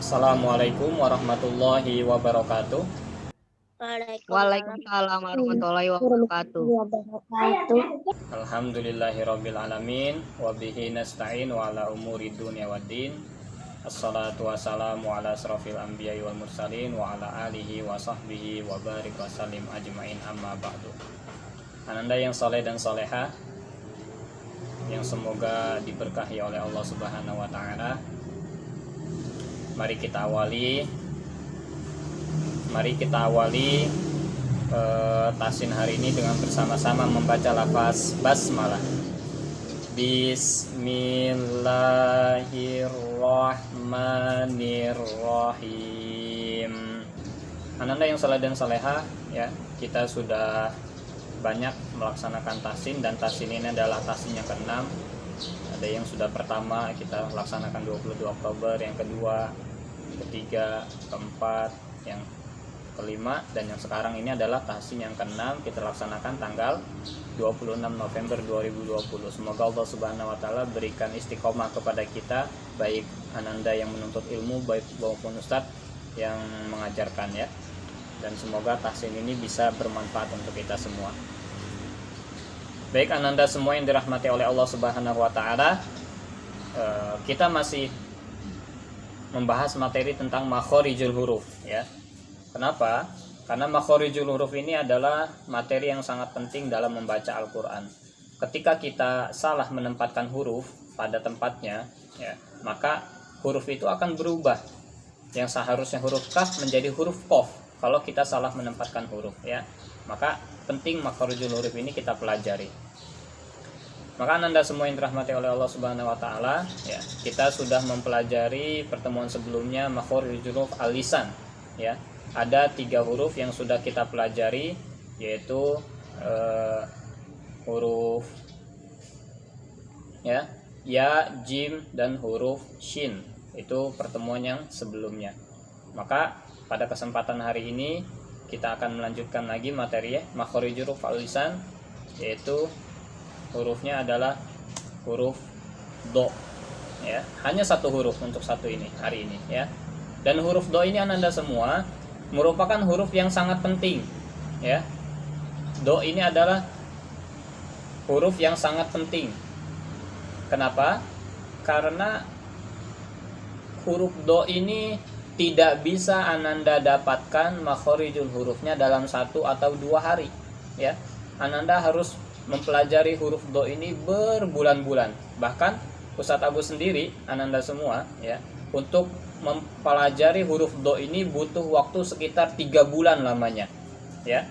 Assalamualaikum warahmatullahi wabarakatuh. Waalaikumsalam warahmatullahi wabarakatuh. Alhamdulillahirabbil alamin wa bihi nasta'in wa ala umuri dunya waddin. Assalatu wassalamu ala asrofil anbiya'i wal mursalin wa ala alihi wa sahbihi wa barik wa salim ajma'in, amma ba'du. Ananda yang saleh dan soleha, yang semoga diberkahi oleh Allah Subhanahu wa taala. Mari kita awali tasin hari ini dengan bersama-sama membaca lafaz basmalah. Bismillahirrahmanirrahim. Ananda yang saleh dan saleha, ya, kita sudah banyak melaksanakan tasin, dan tasin ini adalah tasin yang ke-6. Ada yang sudah pertama kita laksanakan 22 Oktober, yang kedua, ketiga, keempat, yang kelima, dan yang sekarang ini adalah tahsin yang ke-6, kita laksanakan tanggal 26 November 2020. Semoga Allah Subhanahu wa taala berikan istiqomah kepada kita, baik ananda yang menuntut ilmu, baik maupun ustadz yang mengajarkan, ya. Dan semoga tahsin ini bisa bermanfaat untuk kita semua. Baik ananda semua yang dirahmati oleh Allah Subhanahu wa taala, kita masih membahas materi tentang makhorijul huruf, ya. Kenapa? Karena makhorijul huruf ini adalah materi yang sangat penting dalam membaca Al-Quran. Ketika kita salah menempatkan huruf pada tempatnya, ya, maka huruf itu akan berubah. Yang seharusnya huruf kaf menjadi huruf qaf kalau kita salah menempatkan huruf, ya. Maka penting makhorijul huruf ini kita pelajari. Maka ananda semua yang dirahmati oleh Allah Subhanahu wa taala, ya, kita sudah mempelajari pertemuan sebelumnya makhorijul huruf al-lisan, ya. Ada 3 huruf yang sudah kita pelajari, yaitu huruf ya, jim, dan huruf shin. Itu pertemuan yang sebelumnya. Maka pada kesempatan hari ini kita akan melanjutkan lagi materi, ya, makhorijul huruf al-lisan, yaitu hurufnya adalah huruf do, ya. Hanya 1 huruf untuk satu ini hari ini, ya. Dan huruf do ini ananda semua merupakan huruf yang sangat penting, ya. Do ini adalah huruf yang sangat penting. Kenapa? Karena huruf do ini tidak bisa ananda dapatkan makhorijul hurufnya dalam 1 atau 2 hari, ya. Ananda harus mempelajari huruf do ini berbulan-bulan. Bahkan Ustadz Abu sendiri, ananda semua, ya, untuk mempelajari huruf do ini butuh waktu sekitar 3 bulan lamanya, ya.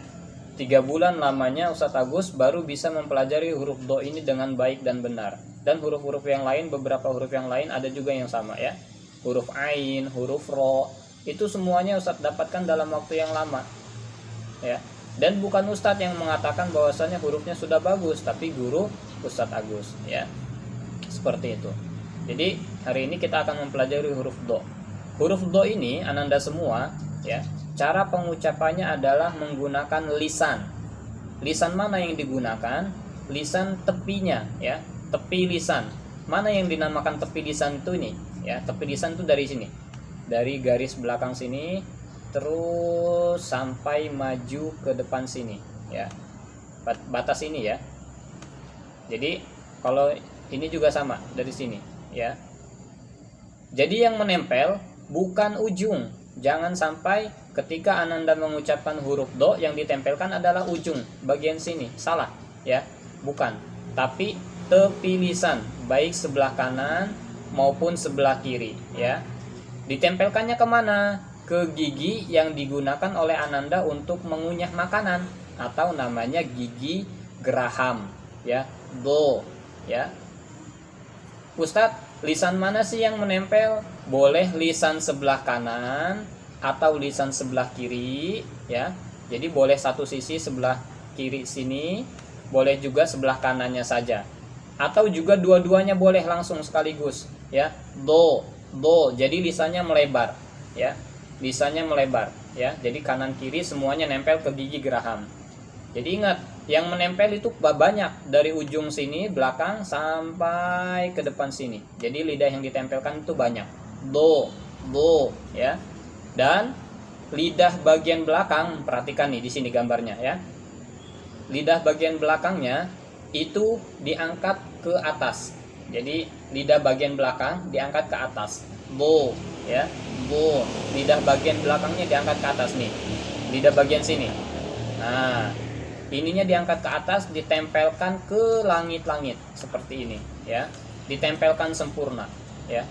3 bulan lamanya Ustadz Agus baru bisa mempelajari huruf do ini dengan baik dan benar. Dan huruf-huruf yang lain, beberapa huruf yang lain ada juga yang sama, ya. Huruf ain, huruf ro, itu semuanya Ustadz dapatkan dalam waktu yang lama, ya. Dan bukan Ustadz yang mengatakan bahwasanya hurufnya sudah bagus, tapi guru Ustadz Agus, ya. Seperti itu. Jadi hari ini kita akan mempelajari huruf do. Huruf do ini ananda semua, ya, cara pengucapannya adalah menggunakan lisan. Lisan mana yang digunakan? Lisan tepinya, ya, tepi lisan. Mana yang dinamakan tepi lisan itu ini, ya? Tepi lisan itu dari sini, dari garis belakang sini terus sampai maju ke depan sini, ya, batas ini, ya. Jadi kalau ini juga sama dari sini, ya. Jadi yang menempel bukan ujung. Jangan sampai ketika ananda mengucapkan huruf do yang ditempelkan adalah ujung bagian sini, salah, ya. Bukan, tapi tepi lisan, baik sebelah kanan maupun sebelah kiri, ya. Ditempelkannya kemana? Ke gigi yang digunakan oleh ananda untuk mengunyah makanan, atau namanya gigi geraham, ya. Do, ya. Ustadz, lisan mana sih yang menempel? Boleh lisan sebelah kanan atau lisan sebelah kiri, ya. Jadi boleh satu sisi sebelah kiri sini, boleh juga sebelah kanannya saja, atau juga dua-duanya boleh langsung sekaligus, ya. Do, jadi lisannya melebar, ya. Lisannya melebar, ya. Jadi kanan kiri semuanya nempel ke gigi geraham. Jadi ingat, yang menempel itu banyak, dari ujung sini belakang sampai ke depan sini. Jadi lidah yang ditempelkan itu banyak. Do, bo, ya. Dan lidah bagian belakang, perhatikan nih di sini gambarnya ya. Lidah bagian belakangnya itu diangkat ke atas. Jadi lidah bagian belakang diangkat ke atas. Bo, ya. Bo. Lidah bagian belakangnya diangkat ke atas nih. Lidah bagian sini. Nah, ininya diangkat ke atas, ditempelkan ke langit-langit seperti ini, ya. Ditempelkan sempurna, ya.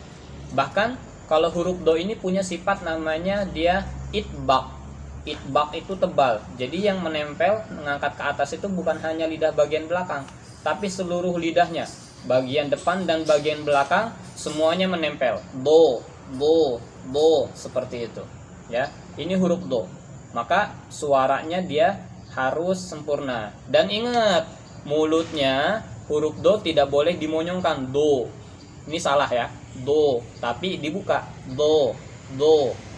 Bahkan kalau huruf do ini punya sifat namanya dia itbaq. Itbaq itu tebal. Jadi yang menempel mengangkat ke atas itu bukan hanya lidah bagian belakang, tapi seluruh lidahnya. Bagian depan dan bagian belakang semuanya menempel. Do, bo, bo, seperti itu. Ya, ini huruf do. Maka suaranya dia harus sempurna. Dan ingat, mulutnya huruf do tidak boleh dimonyongkan. Do. Ini salah ya. Do, tapi dibuka. Do,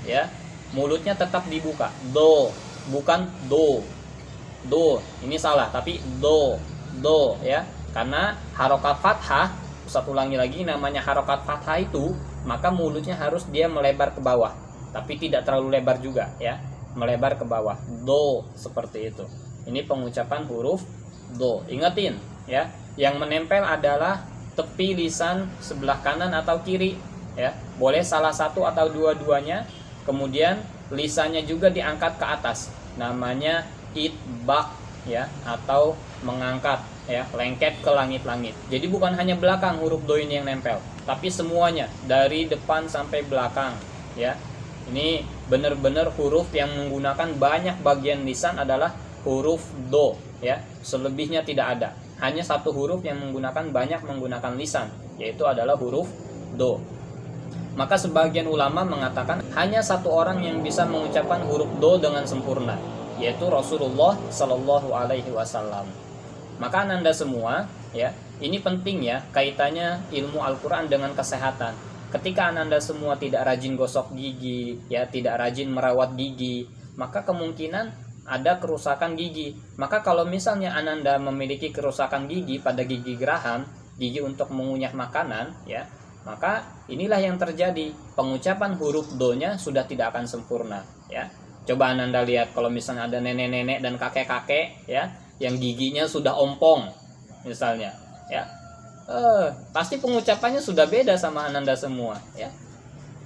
ya. Mulutnya tetap dibuka. Do, bukan do. Do, ini salah, tapi do, ya. Karena harokat fathah, Ustaz ulangi lagi, namanya harokat fathah itu, maka mulutnya harus dia melebar ke bawah, tapi tidak terlalu lebar juga, ya. Melebar ke bawah. Do, seperti itu. Ini pengucapan huruf do. Ingatin, ya. Yang menempel adalah tepi lisan sebelah kanan atau kiri, ya. Boleh salah satu atau dua-duanya. Kemudian lisannya juga diangkat ke atas, namanya itbaq, ya, atau mengangkat, ya, lengket ke langit-langit. Jadi bukan hanya belakang huruf do ini yang nempel, tapi semuanya dari depan sampai belakang, ya. Ini benar-benar huruf yang menggunakan banyak bagian lisan adalah huruf do, ya. Selebihnya tidak ada. Hanya satu huruf yang banyak menggunakan lisan, yaitu adalah huruf do. Maka sebagian ulama mengatakan hanya satu orang yang bisa mengucapkan huruf do dengan sempurna, yaitu Rasulullah Shallallahu Alaihi Wasallam. Maka Ananda semua, ya, ini penting ya, kaitannya ilmu Al-Quran dengan kesehatan. Ketika Ananda semua tidak rajin gosok gigi, ya, tidak rajin merawat gigi, maka kemungkinan ada kerusakan gigi. Maka kalau misalnya Ananda memiliki kerusakan gigi pada gigi geraham, gigi untuk mengunyah makanan, ya, maka inilah yang terjadi, pengucapan huruf do-nya sudah tidak akan sempurna, ya. Coba Ananda lihat kalau misalnya ada nenek-nenek dan kakek-kakek, ya, yang giginya sudah ompong misalnya, ya, pasti pengucapannya sudah beda sama Ananda semua, ya.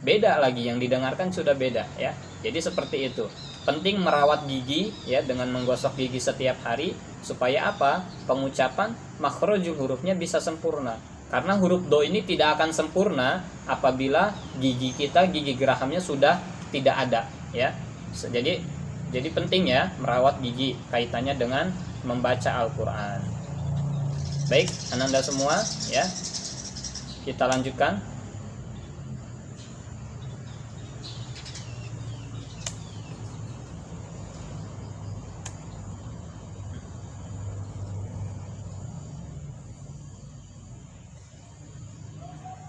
Beda lagi, yang didengarkan sudah beda, ya. Jadi seperti itu. Penting merawat gigi, ya, dengan menggosok gigi setiap hari supaya apa? Pengucapan makhrajul hurufnya bisa sempurna. Karena huruf do ini tidak akan sempurna apabila gigi kita, gigi gerahamnya sudah tidak ada, ya. Jadi penting ya merawat gigi, kaitannya dengan membaca Al-Quran. Baik, Ananda semua, ya, kita lanjutkan.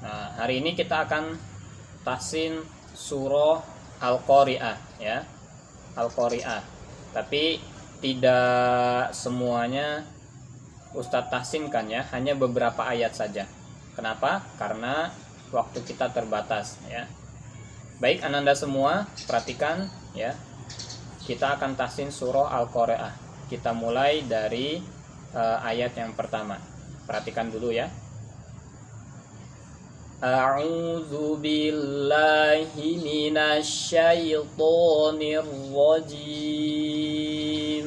Nah, hari ini kita akan tahsin surah Al-Qari'ah, ya. Al-Qari'ah. Tapi tidak semuanya Ustadz tahsinkan, ya, hanya beberapa ayat saja. Kenapa? Karena waktu kita terbatas, ya. Baik, Ananda semua perhatikan, ya. Kita akan tahsin surah Al-Qari'ah. Kita mulai dari ayat yang pertama. Perhatikan dulu, ya. A'udzu billahi minasyaitonir rajim.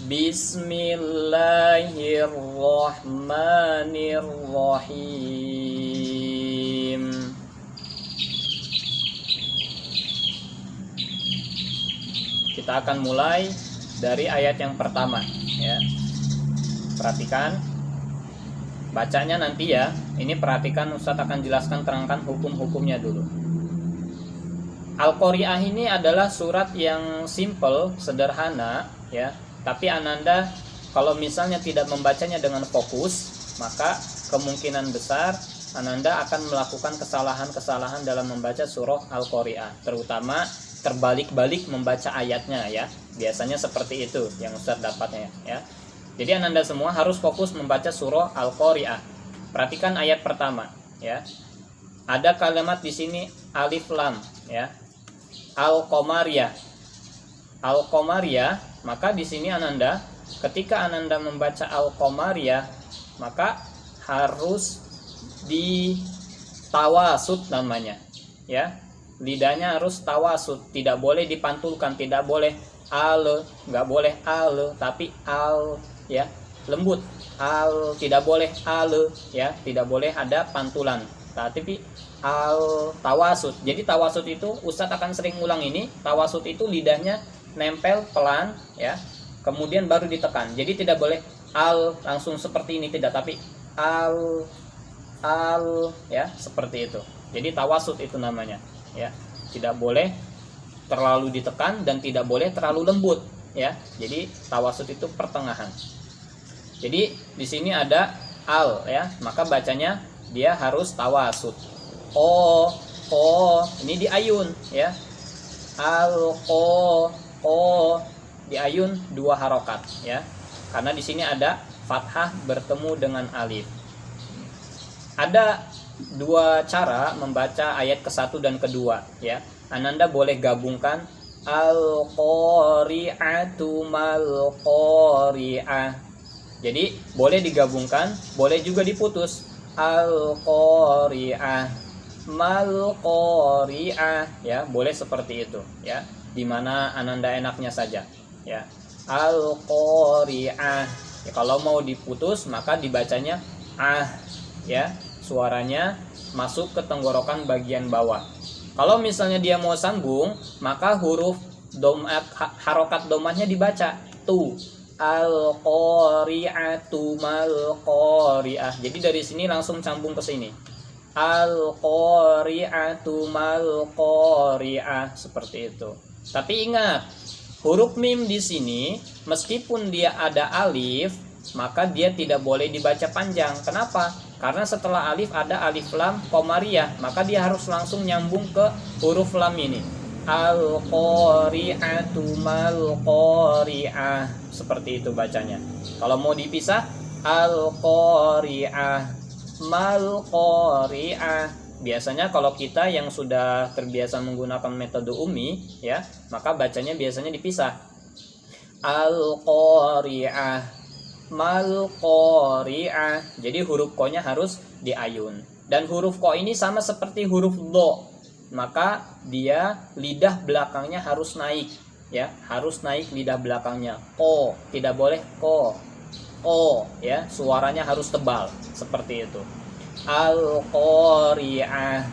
Bismillahirrahmanirrahim. Kita akan mulai dari ayat yang pertama, ya. Perhatikan bacanya nanti, ya. Ini perhatikan, Ustadz akan jelaskan, terangkan hukum-hukumnya dulu. Al-Qari'ah ini adalah surat yang simple, sederhana, ya. Tapi Ananda kalau misalnya tidak membacanya dengan fokus, maka kemungkinan besar Ananda akan melakukan kesalahan-kesalahan dalam membaca surah Al-Qari'ah, terutama terbalik-balik membaca ayatnya, ya. Biasanya seperti itu yang Ustadz dapatnya, ya. Jadi Ananda semua harus fokus membaca surah Al-Qari'ah. Perhatikan ayat pertama, ya. ada kalimat di sini alif lam ya. Al-Qamariyah. Al-Qamariyah, maka di sini Ananda ketika Ananda membaca Al-Qamariyah maka harus ditawasud namanya ya. Lidahnya harus tawasud, tidak boleh dipantulkan, tidak boleh al, nggak boleh al, tapi al ya, lembut. Al, tidak boleh al ya, tidak boleh ada pantulan. Tapi al tawasud. Jadi tawasud itu Ustadz akan sering ulang ini. Tawasud itu lidahnya nempel pelan ya, kemudian baru ditekan. Jadi tidak boleh al langsung seperti ini, tidak, tapi al ya, seperti itu. Jadi tawasud itu namanya ya. Tidak boleh terlalu ditekan dan tidak boleh terlalu lembut ya. Jadi tawasud itu pertengahan. Jadi di sini ada al ya, maka bacanya dia harus tawasud. Ini diayun ya. Al diayun 2 harokat ya. Karena di sini ada fathah bertemu dengan alif. Ada 2 cara membaca ayat ke-1 dan ke-2 ya. Ananda boleh gabungkan al-qari'atu mal-qari'ah. Jadi boleh digabungkan, boleh juga diputus. Al-qari'ah mal-qari'ah ya, boleh seperti itu ya. Dimana Ananda enaknya saja ya. Al-qari'ah ya, kalau mau diputus maka dibacanya ya, suaranya masuk ke tenggorokan bagian bawah. Kalau misalnya dia mau sambung, maka huruf harokat domahnya dibaca tu. Al-qari'atu mal-qari'ah. Jadi dari sini langsung sambung ke sini. Al-qari'atu mal-qari'ah, seperti itu. Tapi ingat, huruf mim di sini meskipun dia ada alif, maka dia tidak boleh dibaca panjang. Kenapa? Karena setelah alif ada alif lam qamariyah, maka dia harus langsung nyambung ke huruf lam ini. Al-qari'atu mal-qari'ah, seperti itu bacanya. Kalau mau dipisah, al-qari'ah mal-qari'ah. Biasanya kalau kita yang sudah terbiasa menggunakan metode ummi ya, maka bacanya biasanya dipisah. Al-qari'ah mal-qari'ah. Jadi huruf ko-nya harus diayun. Dan huruf ko ini sama seperti huruf do, maka dia lidah belakangnya harus naik ya, harus naik lidah belakangnya. Ko, tidak boleh ko ya, suaranya harus tebal seperti itu. Al-qari'ah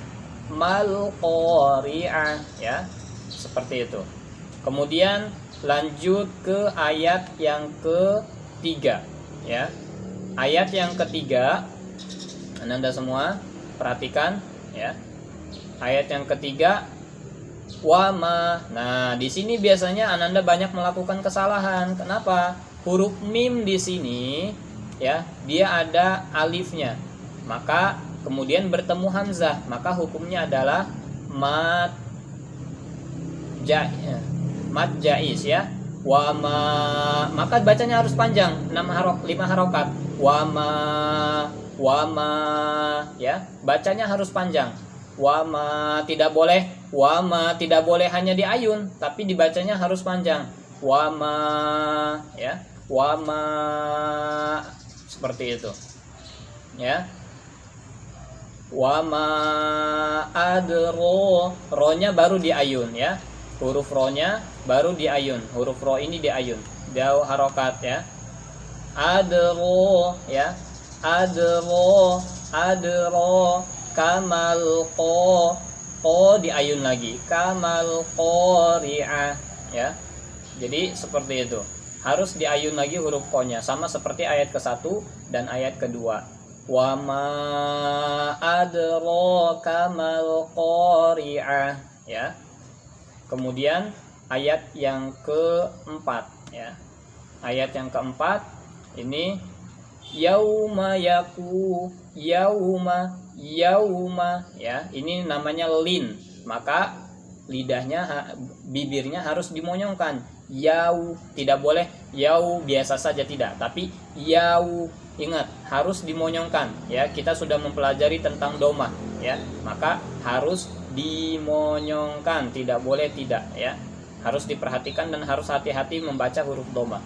mal-qari'ah ya, seperti itu. Kemudian lanjut ke ayat yang ketiga ya. Ayat yang ketiga, Ananda semua perhatikan ya. Ayat yang ketiga, wama. Nah, di sini biasanya Ananda banyak melakukan kesalahan. Kenapa? Huruf mim di sini ya, dia ada alifnya. Maka kemudian bertemu hamzah, maka hukumnya adalah mad jaiz ya. Wama, maka bacanya harus panjang, 5 harokat. Wama ya, bacanya harus panjang. Wama tidak boleh hanya diayun, tapi dibacanya harus panjang. Wama ya, wama, seperti itu ya. Wama adro, ro-nya baru diayun ya. Huruf ro-nya baru diayun. Huruf ro ini diayun, jauh harokat ya. Adro ya, adro kamal ko diayun lagi, kamal qari'ah ya. Jadi seperti itu, harus diayun lagi huruf ko-nya, sama seperti ayat ke-1 dan ayat kedua. Wa ma adraka mal qari'ah ya. Kemudian ayat yang keempat ya. Ayat yang keempat ini yauma yauma ya, ini namanya lin, maka lidahnya, bibirnya harus dimonyongkan. Yau, tidak boleh yau biasa saja, tidak, tapi yau ingat harus dimonyongkan ya. Kita sudah mempelajari tentang doma ya, maka harus dimonyongkan, tidak boleh tidak ya. Harus diperhatikan dan harus hati-hati membaca huruf doma.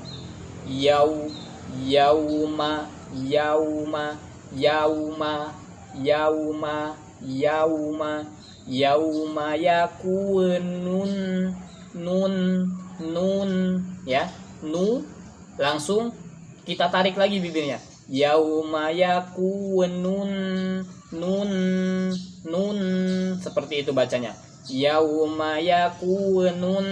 Yauma, yauma, yauma, yauma, yauma, yauma yakunun, nun ya, langsung kita tarik lagi bibirnya. Yauma yakunun, nun, seperti itu bacanya. Yauma yakunun,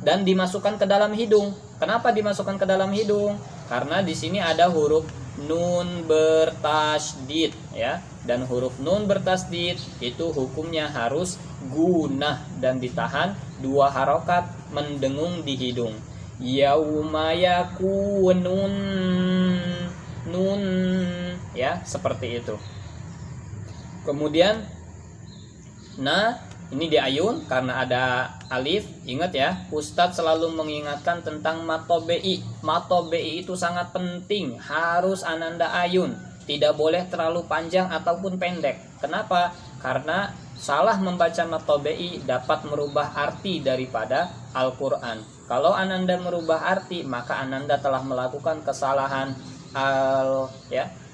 dan dimasukkan ke dalam hidung. Kenapa dimasukkan ke dalam hidung? Karena di sini ada huruf nun bertasydid ya, dan huruf nun bertasydid itu hukumnya harus gunah dan ditahan 2 harokat mendengung di hidung. Yauma yakunun, nun ya, seperti itu. Kemudian ini diayun karena ada alif. Ingat ya, Ustadz selalu mengingatkan tentang matobei. Matobei itu sangat penting, harus ananda ayun. Tidak boleh terlalu panjang ataupun pendek. Kenapa? Karena salah membaca matobei dapat merubah arti daripada Al-Quran. Kalau ananda merubah arti, maka ananda telah melakukan kesalahan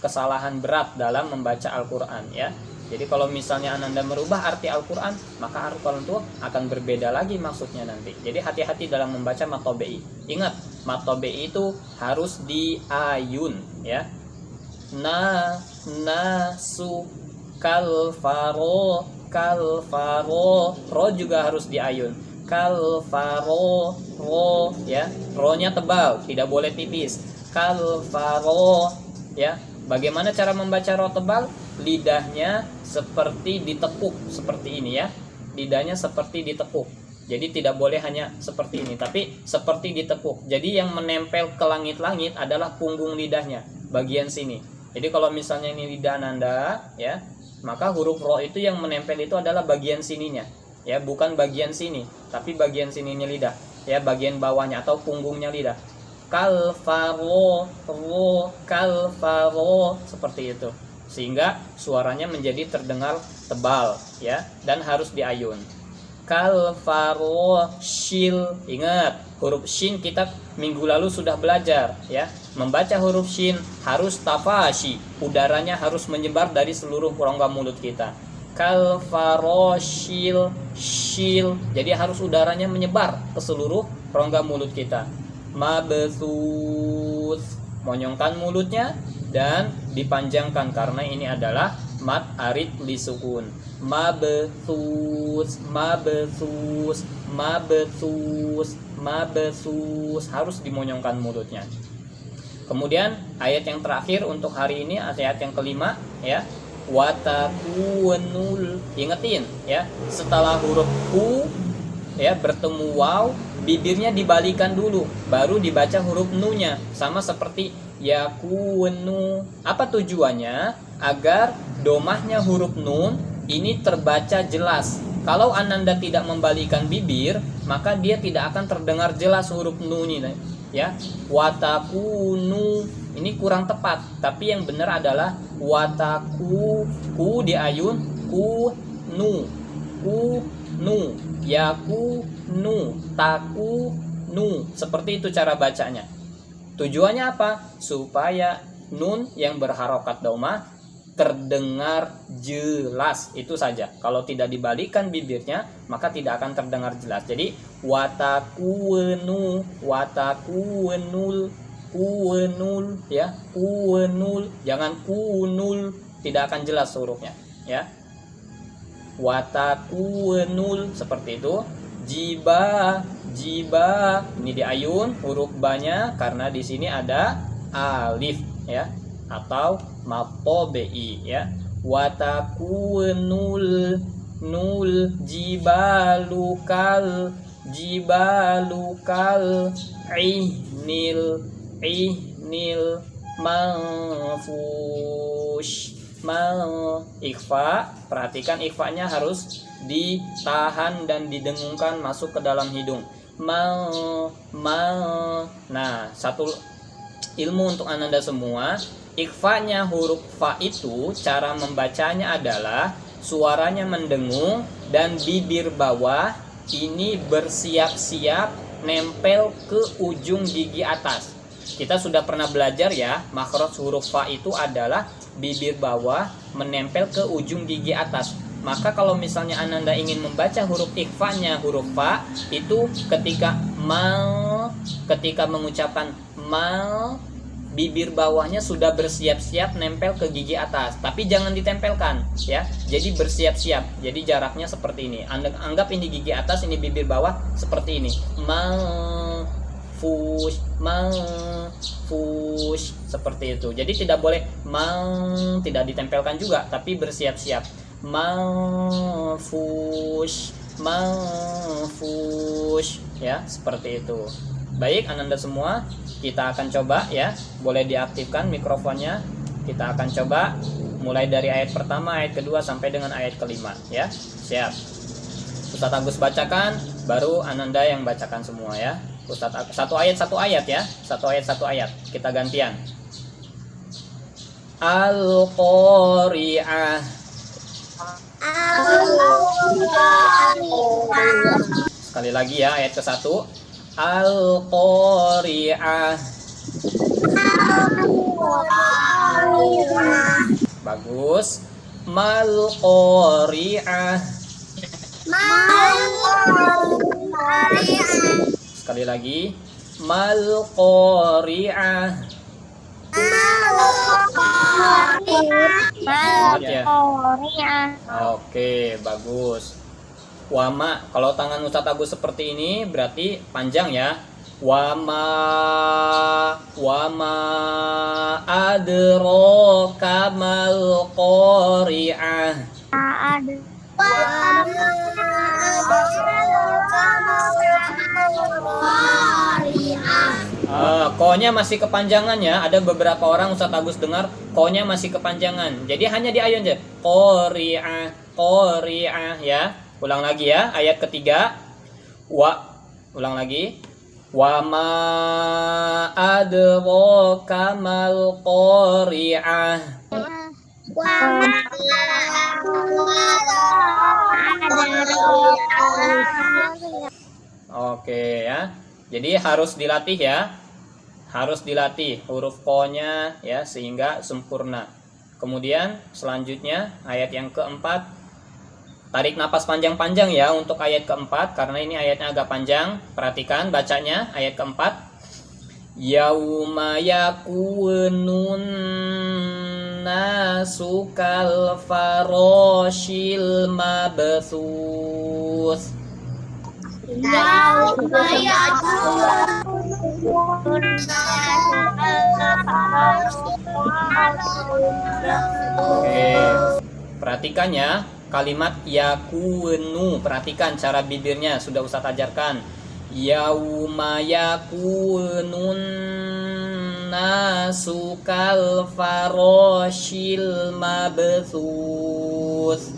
kesalahan berat dalam membaca Al-Quran ya. Jadi kalau misalnya ananda merubah arti Al-Quran, maka Al-Quran itu akan berbeda lagi maksudnya nanti. Jadi hati-hati dalam membaca matobei. Ingat, matobei itu harus diayun ya. Su, kalfaro, ro juga harus diayun. Kalfaro, ro ya, ro-nya tebal, tidak boleh tipis. Kalfaro ya. Bagaimana cara membaca ro tebal? Lidahnya seperti ditekuk, seperti ini ya. Lidahnya seperti ditekuk. Jadi tidak boleh hanya seperti ini, tapi seperti ditekuk. Jadi yang menempel ke langit-langit adalah punggung lidahnya, bagian sini. Jadi kalau misalnya ini lidah Ananda ya, maka huruf ro itu yang menempel itu adalah bagian sininya ya, bukan bagian sini, tapi bagian sininya lidah ya, bagian bawahnya atau punggungnya lidah. Kalfaro, ro, kalfaro, seperti itu, sehingga suaranya menjadi terdengar tebal ya, dan harus diayun. Kalfaro, shil, ingat huruf shin kita minggu lalu sudah belajar ya. Membaca huruf shin harus tafashi, udaranya harus menyebar dari seluruh rongga mulut kita. Kalfaro, shil, shil, jadi harus udaranya menyebar ke seluruh rongga mulut kita. Mabsus, monyongkan mulutnya dan dipanjangkan karena ini adalah mad arid li sukun. Mabsus, mabsus, mabsus, mabsus, harus dimonyongkan mulutnya. Kemudian ayat yang terakhir untuk hari ini, ayat yang kelima ya. Watakunul, ingetin ya, setelah huruf ku ya bertemu waw, bibirnya dibalikan dulu, baru dibaca huruf nu-nya, sama seperti yakunu. Apa tujuannya? Agar domahnya huruf nun ini terbaca jelas. Kalau ananda tidak membalikan bibir, maka dia tidak akan terdengar jelas huruf nu ini ya. Watakunu ini kurang tepat, tapi yang benar adalah wataku, ku diayun, ku nu, yaku nu, taku nu, seperti itu cara bacanya. Tujuannya apa? Supaya nun yang berharokat domah terdengar jelas, itu saja. Kalau tidak dibalikkan bibirnya, maka tidak akan terdengar jelas. Jadi watakuenu, watakuenul, kuenul ya, kuenul, jangan kunul, tidak akan jelas hurufnya ya. Watakuenul, seperti itu. Jiba, jiba, ini diayun huruf ba-nya karena di sini ada alif ya, atau matobei ya. Watakuenul, nul, jibalukal, jibalukal, ihnil, ihnil, manfush, ikhfa. Perhatikan ikhfanya harus ditahan dan didengungkan masuk ke dalam hidung. Nah, satu ilmu untuk ananda semua, Ikhfanya huruf fa itu cara membacanya adalah suaranya mendengung dan bibir bawah ini bersiap-siap nempel ke ujung gigi atas. Kita sudah pernah belajar ya, makhraj huruf fa itu adalah bibir bawah menempel ke ujung gigi atas. Maka kalau misalnya Ananda ingin membaca huruf ikhfanya huruf fa itu ketika mengucapkan mal, bibir bawahnya sudah bersiap-siap nempel ke gigi atas, tapi jangan ditempelkan ya. Jadi bersiap-siap. Jadi jaraknya seperti ini. Anggap ini gigi atas, ini bibir bawah seperti ini. Fush seperti itu. Jadi tidak boleh tidak ditempelkan juga, tapi bersiap-siap. Fush ya, seperti itu. Baik, Ananda semua, kita akan coba ya. Boleh diaktifkan mikrofonnya. Kita akan coba mulai dari ayat pertama, ayat kedua sampai dengan ayat kelima ya. Siap. Ustadz Agus bacakan, baru Ananda yang bacakan semua ya. Ustadz Agus, satu ayat ya. Satu ayat. Kita gantian. Al-Qari'ah. Sekali lagi ya, ayat ke-1. Al-Qari'ah. Bagus. Mal-Qari'ah. Sekali lagi. Mal-Qari'ah. Ya. Oke, bagus. Wama, kalau tangan Ustadz Agus seperti ini berarti panjang ya. Wama adraka mal qari'ah. Ko-nya masih kepanjangan ya. Ada beberapa orang Ustadz Agus dengar ko-nya masih kepanjangan. Jadi hanya diayun aja. Qari'ah ya. Ulang lagi ya, ayat ketiga. Ulang lagi. Wa ma adraka mal qari'ah. Oke ya. Jadi harus dilatih ya. Harus dilatih huruf ko-nya ya sehingga sempurna. Kemudian selanjutnya ayat yang keempat. Tarik napas panjang-panjang ya untuk ayat keempat, karena ini ayatnya agak panjang. Perhatikan bacanya ayat keempat. Yauma yakunun nasu kal farashil mabthus. Yauma yakunun Oke, perhatikan ya. Kalimat yakunu, perhatikan cara bibirnya, sudah Ustaz ajarkan. Yauma yakunun nasu kal farashil mabthus.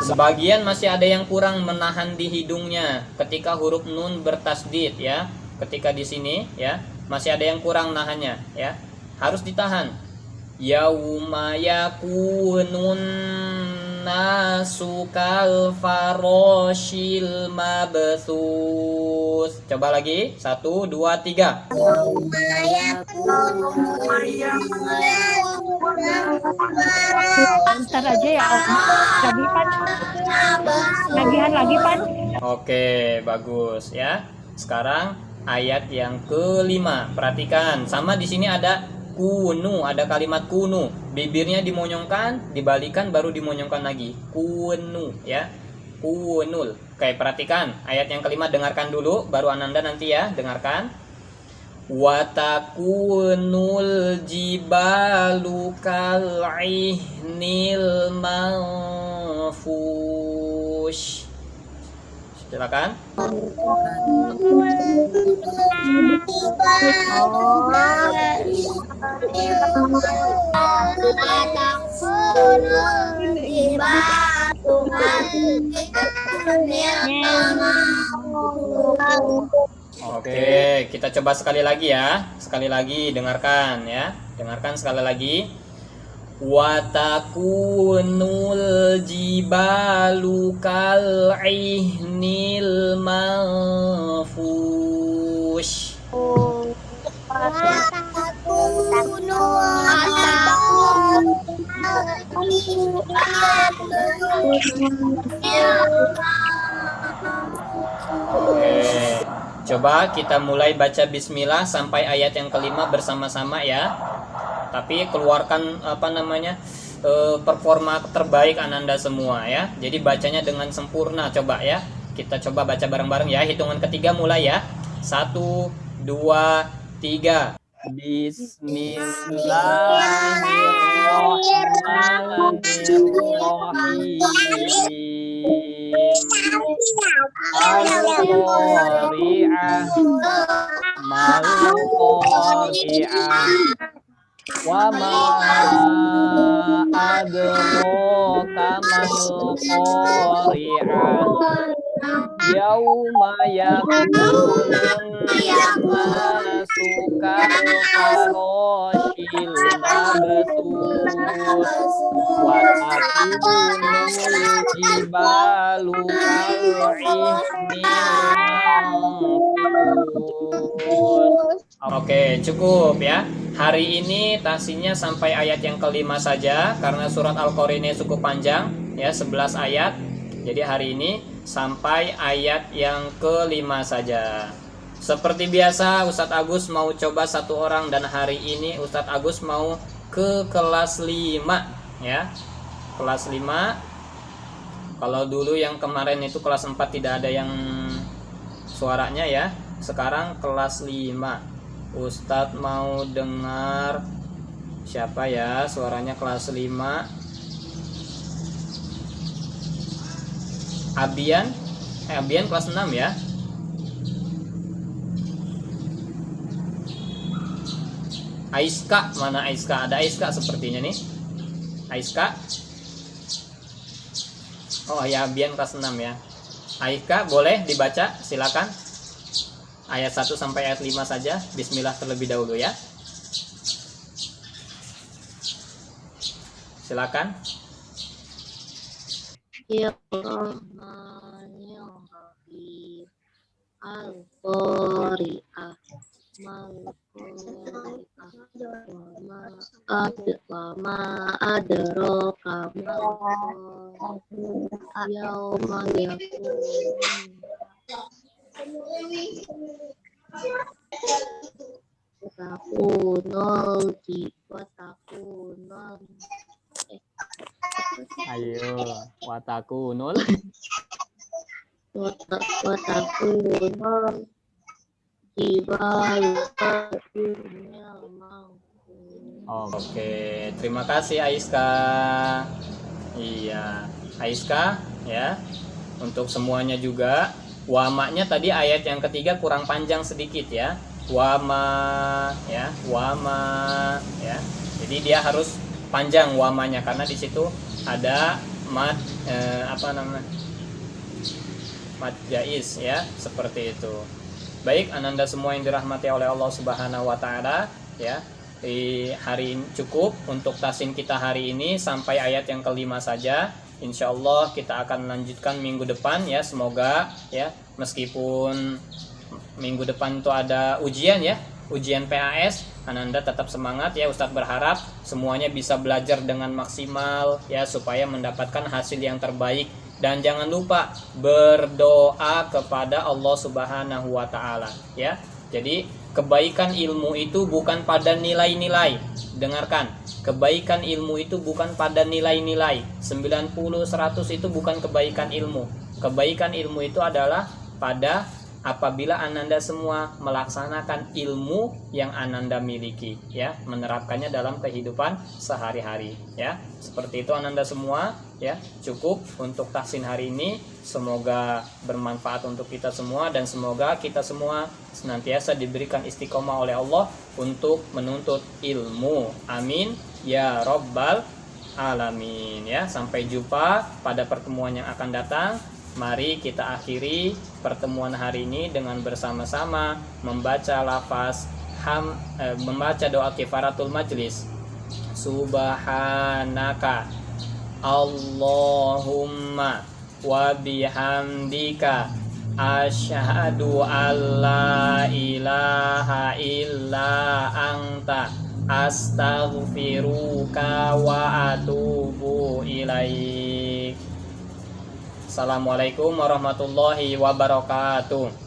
Sebagian masih ada yang kurang menahan di hidungnya ketika huruf nun bertasdid ya. Ketika di sini ya, masih ada yang kurang nahannya ya. Harus ditahan. Yauma yakunun nasu kal farashil mabthus. Coba lagi. 1 2 3. Bentar aja ya Om. Lagi Pan. Lagian lagi Pan. Oke, bagus ya. Sekarang ayat yang kelima. Perhatikan, sama di sini ada kunu, ada kalimat kunu. Bibirnya dimonyongkan, dibalikan baru dimonyongkan lagi. Kunu ya. Kunul. Oke, perhatikan ayat yang kelima, dengarkan dulu baru Ananda nanti ya, dengarkan. Watakunul jibalu kal'ihnil manfush. Silakan. Oke, kita coba sekali lagi ya. Sekali lagi dengarkan ya. Dengarkan sekali lagi. Watakunul jibalu kal'ihnil manfush. Oke, coba kita mulai baca bismillah sampai ayat yang kelima bersama-sama ya. Tapi keluarkan performa terbaik Ananda semua ya. Jadi bacanya dengan sempurna coba ya. Kita coba baca bareng-bareng ya. Hitungan ketiga mulai ya. 1, 2, 3. Al-Qari'ah Mal-Qari'ah wa ma adraka mal-qari'ah yauma yakunun nasu kal-farashil mabthus wa takunul jibalu kal'ihnil manfush. Oke, cukup ya. Hari ini tasinya sampai ayat yang kelima saja karena surat Al-Qari ini cukup panjang ya, 11 ayat. Jadi hari ini sampai ayat yang kelima saja. Seperti biasa Ustadz Agus mau coba satu orang dan hari ini Ustadz Agus mau ke kelas 5 ya. Kelas 5. Kalau dulu yang kemarin itu kelas 4 tidak ada yang suaranya ya. Sekarang kelas 5. Ustadz mau dengar siapa ya suaranya kelas 5? Abian kelas 6 ya. Aiska, mana Aiska? Ada Aiska sepertinya nih. Aiska. Oh ya, Abian kelas 6 ya. Aiska boleh dibaca, silakan. Ayat 1 sampai ayat 5 saja. Bismillah terlebih dahulu ya. Silakan. Ya Al-Qari'ah Mal-Qari'ah wa ma adraka mal-qari'ah yauma yakunun Ayo, watakunul jibalu. Oke, terima kasih Aiska. Iya, Aiska ya. Untuk semuanya juga. Wamanya tadi ayat yang ketiga kurang panjang sedikit ya. Wama ya, wama ya. Jadi dia harus panjang wamanya karena di situ ada mat mat jais ya, seperti itu. Baik, Ananda semua yang dirahmati oleh Allah Subhanahu wa taala ya. Di hari ini cukup untuk tasin kita hari ini sampai ayat yang kelima saja. Insya Allah kita akan lanjutkan minggu depan ya, semoga ya, meskipun minggu depan itu ada ujian ya, ujian PAS, Ananda tetap semangat ya. Ustadz berharap semuanya bisa belajar dengan maksimal ya, supaya mendapatkan hasil yang terbaik. Dan jangan lupa berdoa kepada Allah Subhanahu wa taala ya. Jadi kebaikan ilmu itu bukan pada nilai-nilai. Dengarkan, kebaikan ilmu itu bukan pada nilai-nilai. 90, 100 itu bukan kebaikan ilmu. Kebaikan ilmu itu adalah pada apabila Ananda semua melaksanakan ilmu yang Ananda miliki ya, menerapkannya dalam kehidupan sehari-hari ya. Seperti itu Ananda semua ya. Cukup untuk tahsin hari ini, semoga bermanfaat untuk kita semua dan semoga kita semua senantiasa diberikan istiqomah oleh Allah untuk menuntut ilmu. Amin ya rabbal alamin ya. Sampai jumpa pada pertemuan yang akan datang. Mari kita akhiri pertemuan hari ini dengan bersama-sama membaca lafaz membaca doa kifaratul majlis. Subhanaka Allahumma wa bihamdika asyhadu alla ilaha illa anta astaghfiruka wa atubu ilaik. Assalamualaikum warahmatullahi wabarakatuh.